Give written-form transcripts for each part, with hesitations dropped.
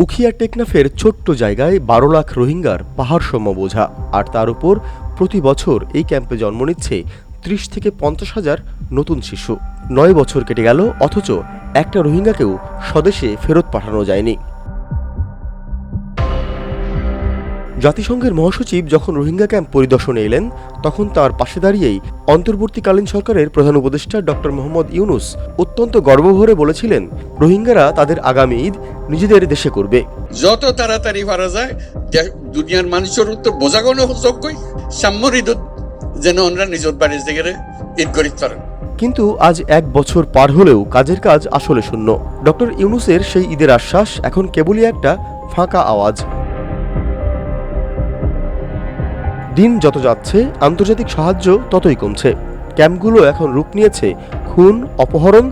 উখিয়া টেকনাফের ছোট্ট জায়গায় ১২ লাখ রোহিঙ্গার পাহাড়সম বোঝা, আর তার উপর প্রতি বছর এই ক্যাম্পে জন্ম নিচ্ছে ৩০ থেকে ৫০ হাজার নতুন শিশু। ৯ বছর কেটে গেল, অথচ একটা রোহিঙ্গাকেও স্বদেশে ফেরত পাঠানো যায়নি। জাতিসংঘের মহাসচিব যখন রোহিঙ্গা ক্যাম্প পরিদর্শনে এলেন, তখন তার পাশে দাঁড়িয়েই অন্তর্বর্তীকালীন সরকারের প্রধান উপদেষ্টা ডক্টর মোহাম্মদ ইউনুস অত্যন্ত গর্বভরে বলেছিলেন, রোহিঙ্গারা তাদের আগামী ঈদ নিজেদের দেশে করবে। যত তাড়াতাড়ি পারা যায় দুনিয়ার মানুষের উত্তর বোঝাগণ যোগ্যই সাম্যর ঈদ যেন আমরা নিজের বাড়ির জায়গায় ঈদ করিতে পারেন। কিন্তু আজ ১ বছর পার হলেও কাজের কাজ আসলে শূন্য। ডক্টর ইউনুসের সেই ঈদের আশ্বাস এখন কেবলই একটা ফাঁকা আওয়াজ। দিন যত যাচ্ছে আন্তর্জাতিক সাহায্য ততই কমছে। ক্যাম্পগুলো এখন রূপ নিয়েছে খুন, অপহরণ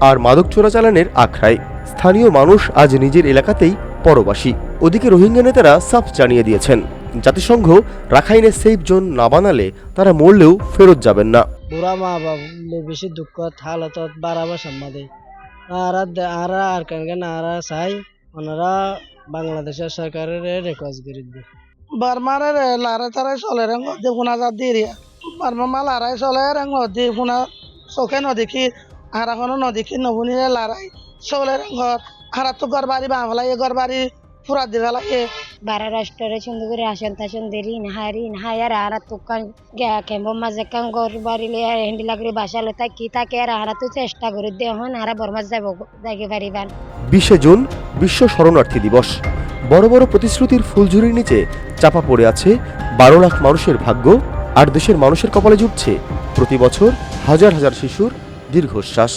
আর মাদক চোরাচালানের আখড়ায়। স্থানীয় মানুষ আজ নিজের এলাকাতেই পরবাসী। ওদিকে রোহিঙ্গা নেতারা সাফ জানিয়ে দিয়েছেন, জাতিসংঘ রাখাইনে সেফ জোন না বানালে তারা মরলেও ফেরত যাবেন না। বুড়া মা বাবা বেশি দুঃখ হালত বাড়াবার সম্মাদে আর কেন আর চাই ওনারা বাংলাদেশের সরকারের রেকর্ড করে দিবে। বার্মার লারে তারা চলে রঙে ফোনা যা দিয়ে বার্মা মা লারাই চলে রঙ দি ফোনা চোখে নদীকি আর এখনো নদীকি নবুনিরে লারাই চলে রঙর আর তো ঘর বাড়ি বাংলাই ঘর বাড়ি পুরা দি ফেলাই বারা রাষ্ট্রের সুন্দর করে আসন তাসন দেরি নাহাই আর তোকান কেমন মাঝে কান ঘর বাড়িলে হেন্ডিলা করে বাসালো থাকি তাকে আর তো চেষ্টা করে দে হন আর বর্মা যাব যাইতে পারিবান। ২০ জুন বিশ্ব শরণার্থী দিবস। বড় বড় প্রতিশ্রুতির ফুলঝুরির নিচে চাপা পড়ে আছে ১২ লাখ মানুষের ভাগ্য, আর দেশের মানুষের কপালে জুটছে প্রতি বছর হাজার হাজার শিশুর দীর্ঘশ্বাস।